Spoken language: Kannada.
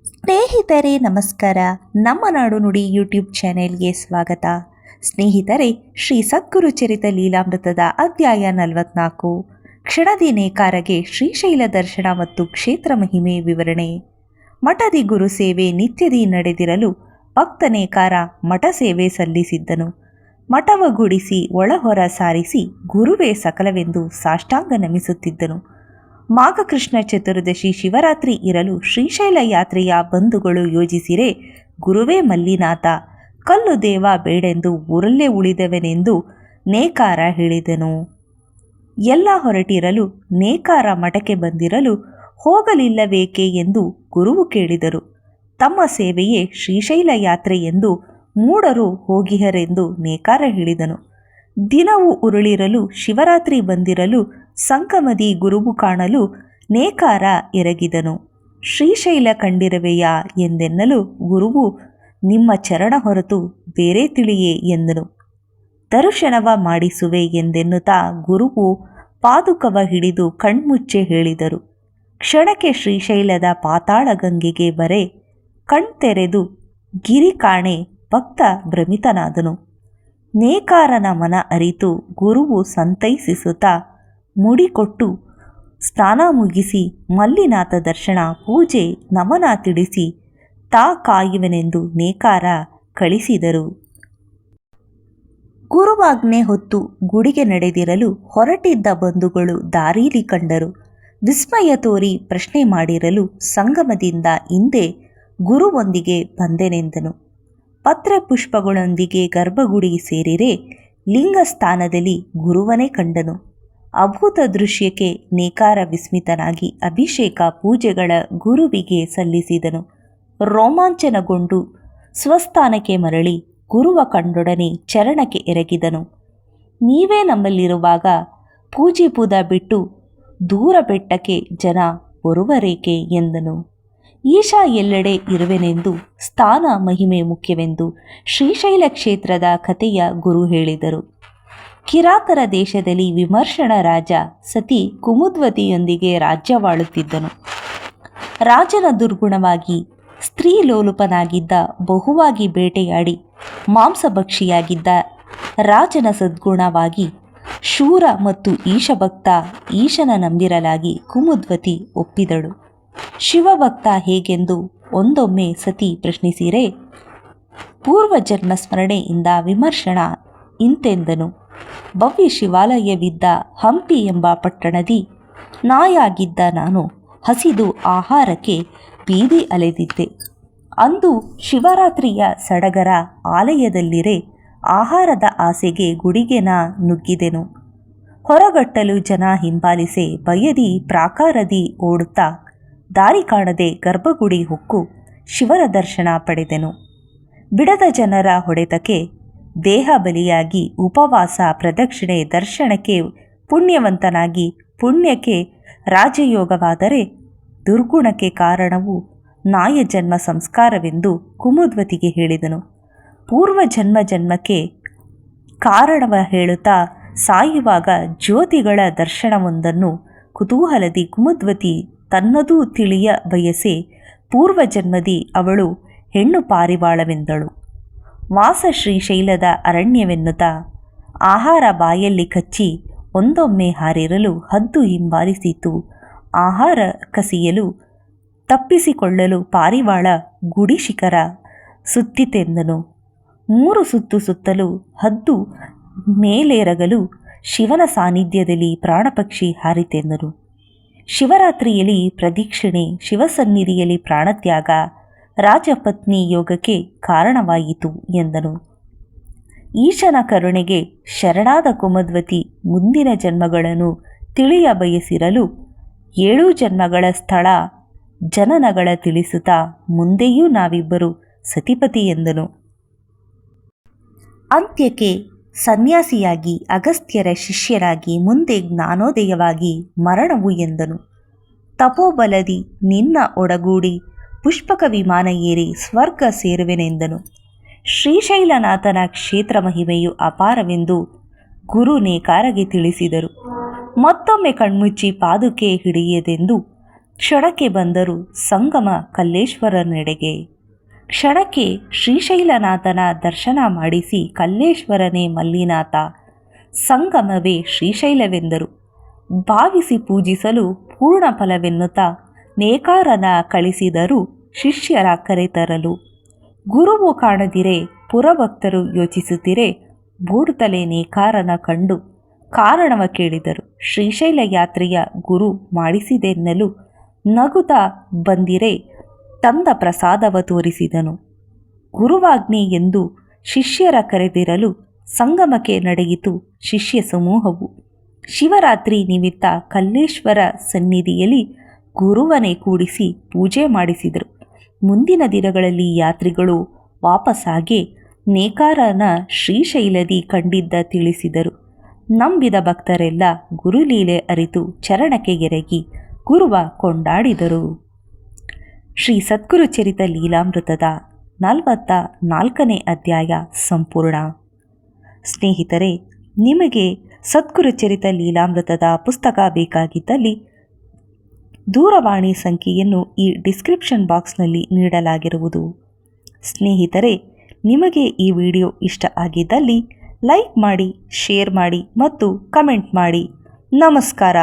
ಸ್ನೇಹಿತರೆ ನಮಸ್ಕಾರ. ನಮ್ಮ ನಾಡು ನುಡಿ ಯೂಟ್ಯೂಬ್ ಚಾನೆಲ್ಗೆ ಸ್ವಾಗತ. ಸ್ನೇಹಿತರೆ, ಶ್ರೀ ಸದ್ಗುರು ಚರಿತ ಲೀಲಾಮೃತದ ಅಧ್ಯಾಯ 44 ಕ್ಷಣದಿ ನೇಕಾರಗೆ ಶ್ರೀಶೈಲ ದರ್ಶನ ಮತ್ತು ಕ್ಷೇತ್ರ ಮಹಿಮೆ ವಿವರಣೆ. ಮಠದಿ ಗುರು ಸೇವೆ ನಿತ್ಯದಿ ನಡೆದಿರಲು ಭಕ್ತ ನೇಕಾರ ಮಠ ಸೇವೆ ಸಲ್ಲಿಸಿದ್ದನು. ಮಠವ ಗುಡಿಸಿ ಒಳಹೊರ ಸಾರಿಸಿ ಗುರುವೇ ಸಕಲವೆಂದು ಸಾಷ್ಟಾಂಗ ನಮಿಸುತ್ತಿದ್ದನು. ಮಾಘಕೃಷ್ಣ ಚತುರ್ದಶಿ ಶಿವರಾತ್ರಿ ಇರಲು ಶ್ರೀಶೈಲ ಯಾತ್ರೆಯ ಬಂಧುಗಳು ಯೋಜಿಸಿರೆ ಗುರುವೇ ಮಲ್ಲಿನಾಥ ಕಲ್ಲು ದೇವ ಬೇಡೆಂದು ಊರಲ್ಲೇ ಉಳಿದವನೆಂದು ನೇಕಾರ ಹೇಳಿದನು. ಎಲ್ಲ ಹೊರಟಿರಲು ನೇಕಾರ ಮಠಕ್ಕೆ ಬಂದಿರಲು ಹೋಗಲಿಲ್ಲಬೇಕೆ ಎಂದು ಗುರುವು ಕೇಳಿದರು. ತಮ್ಮ ಸೇವೆಯೇ ಶ್ರೀಶೈಲ ಯಾತ್ರೆ ಎಂದು ಮೂಢರು ಹೋಗಿಹರೆಂದು ನೇಕಾರ ಹೇಳಿದನು. ದಿನವು ಉರುಳಿರಲು ಶಿವರಾತ್ರಿ ಬಂದಿರಲು ಸಂಗಮದಿ ಗುರುವು ಕಾಣಲು ನೇಕಾರ ಎರಗಿದನು. ಶ್ರೀಶೈಲ ಕಂಡಿರುವೆಯಾ ಎಂದೆನ್ನಲು ಗುರುವು ನಿಮ್ಮ ಚರಣ ಹೊರತು ಬೇರೆ ತಿಳಿಯೇ ಎಂದನು. ದರ್ಶನವ ಮಾಡಿಸುವೆ ಎಂದೆನ್ನುತ್ತಾ ಗುರುವು ಪಾದುಕವ ಹಿಡಿದು ಕಣ್ಮುಚ್ಚೆ ಹೇಳಿದರು. ಕ್ಷಣಕ್ಕೆ ಶ್ರೀಶೈಲದ ಪಾತಾಳ ಗಂಗೆಗೆ ಬರೆ ಕಣ್ತೆರೆದು ಗಿರಿ ಕಾಣೆ ಭಕ್ತ ಭ್ರಮಿತನಾದನು. ನೇಕಾರನ ಮನ ಅರಿತು ಗುರುವು ಸಂತೈಸಿಸುತ್ತಾ ಮುಡಿಕೊಟ್ಟು ಸ್ನಾನ ಮುಗಿಸಿ ಮಲ್ಲಿನಾಥ ದರ್ಶನ ಪೂಜೆ ನಮನ ತಿಳಿಸಿ ತಾ ಕಾಯುವನೆಂದು ನೇಕಾರ ಕಳಿಸಿದರು. ಗುರುವಾಜ್ಞೆ ಹೊತ್ತು ಗುಡಿಗೆ ನಡೆದಿರಲು ಹೊರಟಿದ್ದ ಬಂಧುಗಳು ದಾರೀಲಿ ಕಂಡರು. ವಿಸ್ಮಯ ತೋರಿ ಪ್ರಶ್ನೆ ಮಾಡಿರಲು ಸಂಗಮದಿಂದ ಹಿಂದೆ ಗುರುವೊಂದಿಗೆ ಬಂದೆನೆಂದನು. ಪತ್ರೆ ಪುಷ್ಪಗಳೊಂದಿಗೆ ಗರ್ಭಗುಡಿ ಸೇರಿರೆ ಲಿಂಗಸ್ಥಾನದಲ್ಲಿ ಗುರುವನೇ ಕಂಡನು. ಅಭೂತ ದೃಶ್ಯಕ್ಕೆ ನೇಕಾರ ವಿಸ್ಮಿತನಾಗಿ ಅಭಿಷೇಕ ಪೂಜೆಗಳ ಗುರುವಿಗೆ ಸಲ್ಲಿಸಿದನು. ರೋಮಾಂಚನಗೊಂಡು ಸ್ವಸ್ಥಾನಕ್ಕೆ ಮರಳಿ ಗುರುವ ಕಂಡೊಡನೆ ಚರಣಕ್ಕೆ ಎರಗಿದನು. ನೀವೇ ನಮ್ಮಲ್ಲಿರುವಾಗ ಪೂಜಿಪುದ ಬಿಟ್ಟು ದೂರ ಬೆಟ್ಟಕ್ಕೆ ಜನ ಬರುವರೇಕೆ ಎಂದನು. ಈಶಾ ಎಲ್ಲೆಡೆ ಇರುವೆನೆಂದು ಸ್ಥಾನ ಮಹಿಮೆ ಮುಖ್ಯವೆಂದು ಶ್ರೀಶೈಲ ಕ್ಷೇತ್ರದ ಕಥೆಯ ಗುರು ಹೇಳಿದರು. ಕಿರಾತರ ದೇಶದಲ್ಲಿ ವಿಮರ್ಶಣ ರಾಜ ಸತಿ ಕುಮುದ್ವತಿಯೊಂದಿಗೆ ರಾಜ್ಯವಾಳುತ್ತಿದ್ದನು. ರಾಜನ ದುರ್ಗುಣವಾಗಿ ಸ್ತ್ರೀಲೋಲುಪನಾಗಿದ್ದ, ಬಹುವಾಗಿ ಬೇಟೆಯಾಡಿ ಮಾಂಸಭಕ್ಷಿಯಾಗಿದ್ದ ರಾಜನ ಸದ್ಗುಣವಾಗಿ ಶೂರ ಮತ್ತು ಈಶಭಕ್ತ. ಈಶನ ನಂಬಿರಲಾಗಿ ಕುಮುದ್ವತಿ ಒಪ್ಪಿದಳು. ಶಿವಭಕ್ತ ಹೇಗೆಂದು ಒಂದೊಮ್ಮೆ ಸತಿ ಪ್ರಶ್ನಿಸಿರೆ ಪೂರ್ವಜನ್ಮ ಸ್ಮರಣೆಯಿಂದ ವಿಮರ್ಶನ ಇಂತೆಂದನು. ಭವ್ಯ ಶಿವಾಲಯವಿದ್ದ ಹಂಪಿ ಎಂಬ ಪಟ್ಟಣದಿ ನಾಯಾಗಿದ್ದ ನಾನು ಹಸಿದು ಆಹಾರಕ್ಕೆ ಬೀದಿ ಅಲೆದಿದ್ದೆ. ಅಂದು ಶಿವರಾತ್ರಿಯ ಸಡಗರ ಆಲಯದಲ್ಲಿರೆ ಆಹಾರದ ಆಸೆಗೆ ಗುಡಿಗೆ ನಾ ನುಗ್ಗಿದೆನು. ಹೊರಗಟ್ಟಲು ಜನ ಹಿಂಬಾಲಿಸೆ ಬಯದಿ ಪ್ರಾಕಾರದಿ ಓಡುತ್ತಾ ದಾರಿ ಕಾಣದೆ ಗರ್ಭಗುಡಿ ಹೊಕ್ಕು ಶಿವನ ದರ್ಶನ ಪಡೆದೆನು. ಬಿಡದ ಜನರ ಹೊಡೆತಕ್ಕೆ ದೇಹ ಬಲಿಯಾಗಿ ಉಪವಾಸ ಪ್ರದಕ್ಷಿಣೆ ದರ್ಶನಕ್ಕೆ ಪುಣ್ಯವಂತನಾಗಿ ಪುಣ್ಯಕ್ಕೆ ರಾಜಯೋಗವಾದರೆ ದುರ್ಗುಣಕ್ಕೆ ಕಾರಣವು ನಾಯ ಜನ್ಮ ಸಂಸ್ಕಾರವೆಂದು ಕುಮುದ್ವತಿಗೆ ಹೇಳಿದನು. ಪೂರ್ವ ಜನ್ಮಕ್ಕೆ ಕಾರಣವ ಹೇಳುತ್ತಾ ಸಾಯುವಾಗ ಜ್ಯೋತಿಗಳ ದರ್ಶನವೊಂದನ್ನು ಕುತೂಹಲದಿ ಕುಮುದ್ವತಿ ತನ್ನದೂ ತಿಳಿಯ ಬಯಸೆ ಪೂರ್ವಜನ್ಮದಿ ಅವಳು ಹೆಣ್ಣು ಪಾರಿವಾಳವೆಂದಳು. ವಾಸ ಶ್ರೀಶೈಲದ ಅರಣ್ಯವೆನ್ನುತ್ತಾ ಆಹಾರ ಬಾಯಲ್ಲಿ ಕಚ್ಚಿ ಒಂದೊಮ್ಮೆ ಹಾರಿರಲು ಹದ್ದು ಹಿಂಬಾಲಿಸಿತು. ಆಹಾರ ಕಸಿಯಲು ತಪ್ಪಿಸಿಕೊಳ್ಳಲು ಪಾರಿವಾಳ ಗುಡಿ ಶಿಖರ ಸುತ್ತಿತೆಂದನು. 3 ಸುತ್ತು ಸುತ್ತಲೂ ಹದ್ದು ಮೇಲೇರಗಲು ಶಿವನ ಸಾನ್ನಿಧ್ಯದಲ್ಲಿ ಪ್ರಾಣಪಕ್ಷಿ ಹಾರಿತೆಂದನು. ಶಿವರಾತ್ರಿಯಲ್ಲಿ ಪ್ರದಕ್ಷಿಣೆ, ಶಿವಸನ್ನಿಧಿಯಲ್ಲಿ ಪ್ರಾಣತ್ಯಾಗ ರಾಜಪತ್ನಿ ಯೋಗಕ್ಕೆ ಕಾರಣವಾಯಿತು ಎಂದನು. ಈಶನ ಕರುಣೆಗೆ ಶರಣಾದ ಕುಮುದ್ವತಿ ಮುಂದಿನ ಜನ್ಮಗಳನ್ನು ತಿಳಿಯ ಬಯಸಿರಲು 7 ಜನ್ಮಗಳ ಸ್ಥಳ ಜನನಗಳ ತಿಳಿಸುತ್ತಾ ಮುಂದೆಯೂ ನಾವಿಬ್ಬರು ಸತಿಪತಿ ಎಂದನು. ಅಂತ್ಯಕ್ಕೆ ಸನ್ಯಾಸಿಯಾಗಿ ಅಗಸ್ತ್ಯರ ಶಿಷ್ಯನಾಗಿ ಮುಂದೆ ಜ್ಞಾನೋದಯವಾಗಿ ಮರಣವು ಎಂದನು. ತಪೋಬಲದಿ ನಿನ್ನ ಒಡಗೂಡಿ ಪುಷ್ಪಕ ವಿಮಾನ ಏರಿ ಸ್ವರ್ಗ ಸೇರುವೆನೆಂದನು. ಶ್ರೀಶೈಲನಾಥನ ಕ್ಷೇತ್ರ ಮಹಿಮೆಯು ಅಪಾರವೆಂದು ಗುರು ನೇಕಾರಗೆ ತಿಳಿಸಿದರು. ಮತ್ತೊಮ್ಮೆ ಕಣ್ಮುಚ್ಚಿ ಪಾದುಕೆ ಹಿಡಿಯದೆಂದು ಕ್ಷಣಕ್ಕೆ ಬಂದರು ಸಂಗಮ ಕಲ್ಲೇಶ್ವರನೆಡೆಗೆ. ಕ್ಷಣಕ್ಕೆ ಶ್ರೀಶೈಲನಾಥನ ದರ್ಶನ ಮಾಡಿಸಿ ಕಲ್ಲೇಶ್ವರನೇ ಮಲ್ಲಿನಾಥ, ಸಂಗಮವೇ ಶ್ರೀಶೈಲವೆಂದರು. ಭಾವಿಸಿ ಪೂಜಿಸಲು ಪೂರ್ಣ ಫಲವೆನ್ನುತ್ತಾ ನೇಕಾರನ ಕಳಿಸಿದರು ಶಿಷ್ಯರ ಕರೆತರಲು. ಗುರುವು ಕಾಣದಿರೆ ಪುರಭಕ್ತರು ಯೋಚಿಸುತ್ತಿರೆ, ಮೂಡುತ್ತಲೇ ನೇಕಾರನ ಕಂಡು ಕಾರಣವ ಕೇಳಿದರು. ಶ್ರೀಶೈಲ ಯಾತ್ರೆಯ ಗುರು ಮಾಡಿಸಿದೆನ್ನಲು ನಗುತ್ತಾ ಬಂದಿರೆ ತಂದ ಪ್ರಸಾದವ ತೋರಿಸಿದನು. ಗುರುವಾಜ್ಞೆ ಎಂದು ಶಿಷ್ಯರ ಕರೆದಿರಲು ಸಂಗಮಕ್ಕೆ ನಡೆಯಿತು ಶಿಷ್ಯ ಸಮೂಹವು. ಶಿವರಾತ್ರಿ ನಿಮಿತ್ತ ಕಲ್ಲೇಶ್ವರ ಸನ್ನಿಧಿಯಲ್ಲಿ ಗುರುವನೇ ಕೂಡಿಸಿ ಪೂಜೆ ಮಾಡಿಸಿದರು. ಮುಂದಿನ ದಿನಗಳಲ್ಲಿ ಯಾತ್ರಿಗಳು ವಾಪಸ್ಸಾಗಿ ನೇಕಾರನ ಶ್ರೀಶೈಲದಿ ಕಂಡಿದ್ದ ತಿಳಿಸಿದರು. ನಂಬಿದ ಭಕ್ತರೆಲ್ಲ ಗುರುಲೀಲೆ ಅರಿತು ಚರಣಕ್ಕೆ ಎರಗಿ ಗುರುವ ಕೊಂಡಾಡಿದರು. ಶ್ರೀ ಸದ್ಗುರು ಚರಿತ ಲೀಲಾಮೃತದ 44ನೇ ಅಧ್ಯಾಯ ಸಂಪೂರ್ಣ. ಸ್ನೇಹಿತರೆ, ನಿಮಗೆ ಸದ್ಗುರು ಚರಿತ ಲೀಲಾಮೃತದ ಪುಸ್ತಕ ಬೇಕಾಗಿದ್ದಲ್ಲಿ ದೂರವಾಣಿ ಸಂಖ್ಯೆಯನ್ನು ಈ ಡಿಸ್ಕ್ರಿಪ್ಷನ್ ಬಾಕ್ಸ್ನಲ್ಲಿ ನೀಡಲಾಗಿರುವುದು. ಸ್ನೇಹಿತರೆ, ನಿಮಗೆ ಈ ವಿಡಿಯೋ ಇಷ್ಟ ಆಗಿದ್ದಲ್ಲಿ ಲೈಕ್ ಮಾಡಿ, ಶೇರ್ ಮಾಡಿ ಮತ್ತು ಕಮೆಂಟ್ ಮಾಡಿ. ನಮಸ್ಕಾರ.